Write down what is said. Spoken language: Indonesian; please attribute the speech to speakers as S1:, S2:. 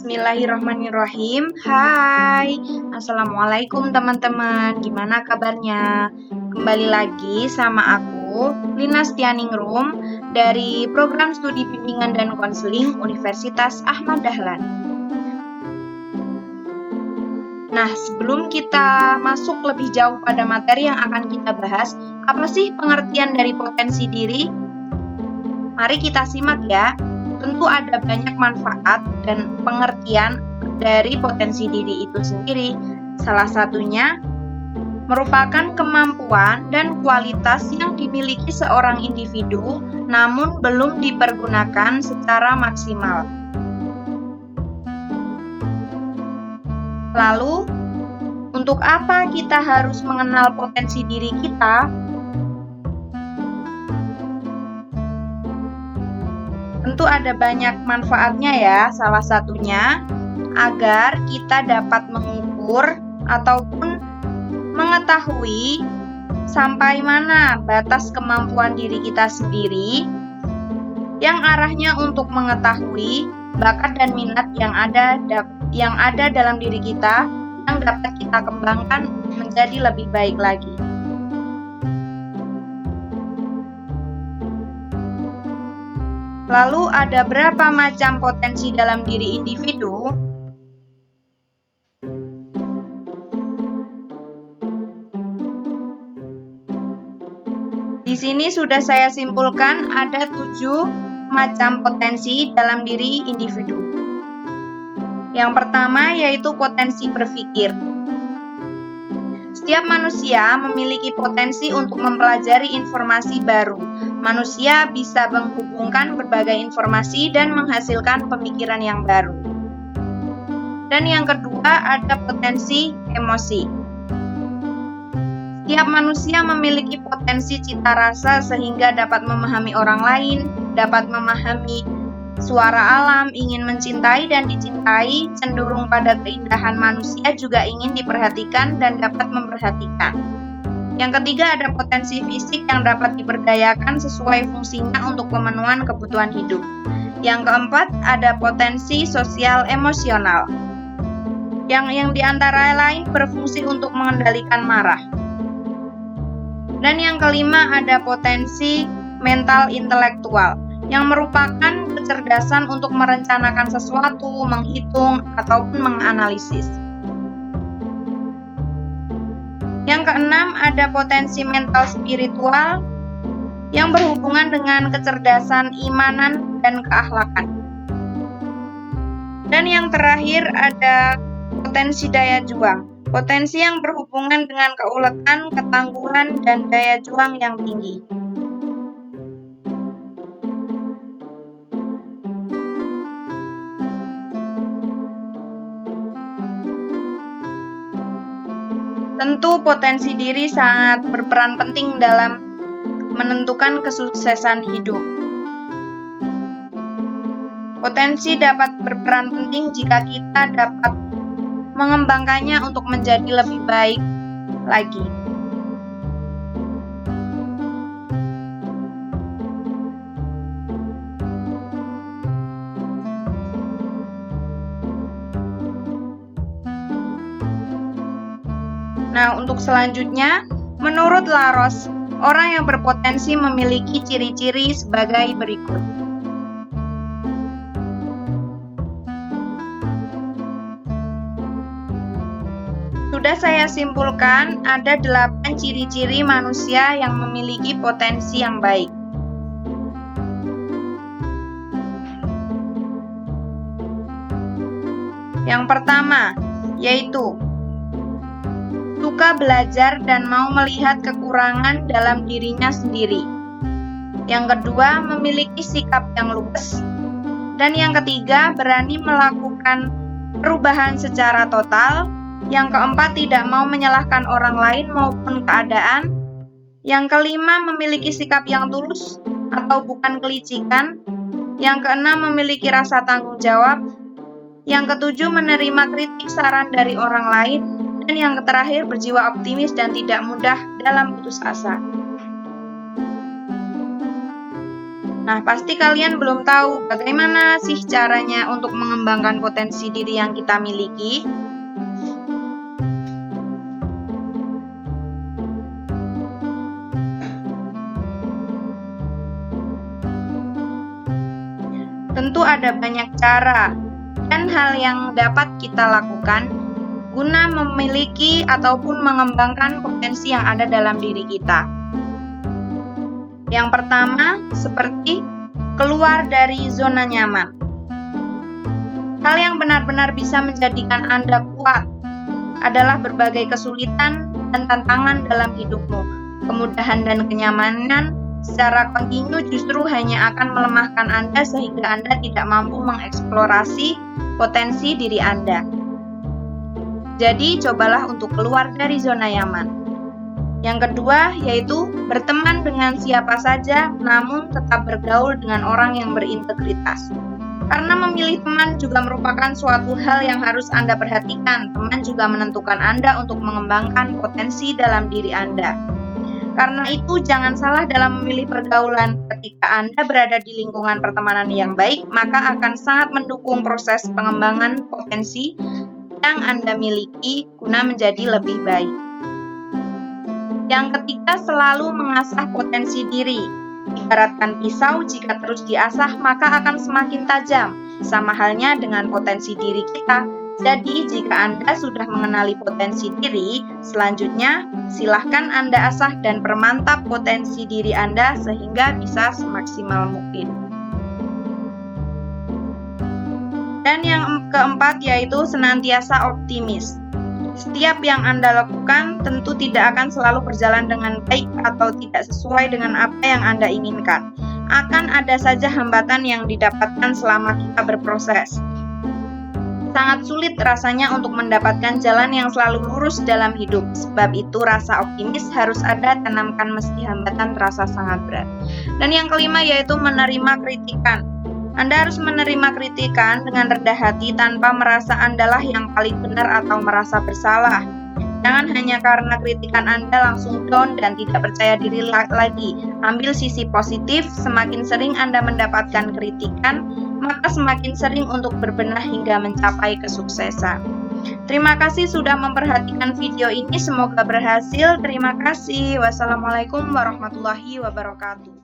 S1: Bismillahirrahmanirrahim. Hai, Assalamualaikum teman-teman. Gimana kabarnya? Kembali lagi sama aku, Lina Stianingrum, dari Program Studi Bimbingan dan Konseling Universitas Ahmad Dahlan. Nah, sebelum kita masuk lebih jauh pada materi yang akan kita bahas, apa sih pengertian dari potensi diri? Mari kita simak ya. Tentu ada banyak manfaat dan pengertian dari potensi diri itu sendiri. Salah satunya merupakan kemampuan dan kualitas yang dimiliki seorang individu namun belum dipergunakan secara maksimal. Lalu, untuk apa kita harus mengenal potensi diri kita? Tentu ada banyak manfaatnya ya, salah satunya agar kita dapat mengukur ataupun mengetahui sampai mana batas kemampuan diri kita sendiri yang arahnya untuk mengetahui bakat dan minat yang ada dalam diri kita yang dapat kita kembangkan menjadi lebih baik lagi. Lalu ada berapa macam potensi dalam diri individu? Di sini sudah saya simpulkan ada 7 macam potensi dalam diri individu. Yang pertama yaitu potensi berpikir. Setiap manusia memiliki potensi untuk mempelajari informasi baru. Manusia bisa menghubungkan berbagai informasi dan menghasilkan pemikiran yang baru. Dan yang kedua ada potensi emosi. Setiap manusia memiliki potensi cita rasa sehingga dapat memahami orang lain, dapat memahami suara alam, ingin mencintai dan dicintai, cenderung pada keindahan manusia, juga ingin diperhatikan dan dapat memperhatikan. Yang ketiga ada potensi fisik yang dapat diberdayakan sesuai fungsinya untuk pemenuhan kebutuhan hidup. Yang keempat ada potensi sosial emosional yang diantara lain berfungsi untuk mengendalikan marah. Dan yang kelima ada potensi mental intelektual yang merupakan kecerdasan untuk merencanakan sesuatu, menghitung, ataupun menganalisis. Yang keenam ada potensi mental spiritual yang berhubungan dengan kecerdasan imanan dan keakhlakan. Dan yang terakhir ada potensi daya juang. Potensi yang berhubungan dengan keuletan, ketangguhan, dan daya juang yang tinggi. Tentu potensi diri sangat berperan penting dalam menentukan kesuksesan hidup. Potensi dapat berperan penting jika kita dapat mengembangkannya untuk menjadi lebih baik lagi. Nah, untuk selanjutnya, menurut Laros, orang yang berpotensi memiliki ciri-ciri sebagai berikut. Sudah saya simpulkan, ada 8 ciri-ciri manusia yang memiliki potensi yang baik. Yang pertama, yaitu suka belajar dan mau melihat kekurangan dalam dirinya sendiri. Yang kedua, memiliki sikap yang luwes. Dan yang ketiga, berani melakukan perubahan secara total. Yang keempat, tidak mau menyalahkan orang lain maupun keadaan. Yang kelima, memiliki sikap yang tulus atau bukan kelicikan. Yang keenam, memiliki rasa tanggung jawab. Yang ketujuh, menerima kritik saran dari orang lain. Dan yang terakhir, berjiwa optimis dan tidak mudah dalam putus asa. Nah, pasti kalian belum tahu bagaimana sih caranya untuk mengembangkan potensi diri yang kita miliki. Tentu ada banyak cara dan hal yang dapat kita lakukan guna memiliki ataupun mengembangkan potensi yang ada dalam diri kita. Yang pertama, seperti keluar dari zona nyaman. Hal yang benar-benar bisa menjadikan Anda kuat adalah berbagai kesulitan dan tantangan dalam hidupmu. Kemudahan dan kenyamanan secara kontinu justru hanya akan melemahkan Anda sehingga Anda tidak mampu mengeksplorasi potensi diri Anda. Jadi, cobalah untuk keluar dari zona nyaman. Yang kedua, yaitu berteman dengan siapa saja, namun tetap bergaul dengan orang yang berintegritas. Karena memilih teman juga merupakan suatu hal yang harus Anda perhatikan. Teman juga menentukan Anda untuk mengembangkan potensi dalam diri Anda. Karena itu, jangan salah dalam memilih pergaulan. Ketika Anda berada di lingkungan pertemanan yang baik, maka akan sangat mendukung proses pengembangan potensi yang Anda miliki guna menjadi lebih baik. Yang ketiga, selalu mengasah potensi diri. Ibaratkan pisau, jika terus diasah maka akan semakin tajam. Sama halnya dengan potensi diri kita. Jadi, jika Anda sudah mengenali potensi diri, selanjutnya silahkan Anda asah dan permantap potensi diri Anda sehingga bisa semaksimal mungkin. Dan yang keempat yaitu senantiasa optimis. Setiap yang Anda lakukan tentu tidak akan selalu berjalan dengan baik atau tidak sesuai dengan apa yang Anda inginkan. Akan ada saja hambatan yang didapatkan selama kita berproses. Sangat sulit rasanya untuk mendapatkan jalan yang selalu lurus dalam hidup. Sebab itu rasa optimis harus ada, tanamkan meski hambatan terasa sangat berat. Dan yang kelima yaitu menerima kritikan. Anda harus menerima kritikan dengan rendah hati tanpa merasa Andalah yang paling benar atau merasa bersalah. Jangan hanya karena kritikan Anda langsung down dan tidak percaya diri lagi. Ambil sisi positif, semakin sering Anda mendapatkan kritikan, maka semakin sering untuk berbenah hingga mencapai kesuksesan. Terima kasih sudah memperhatikan video ini, semoga berhasil. Terima kasih. Wassalamualaikum warahmatullahi wabarakatuh.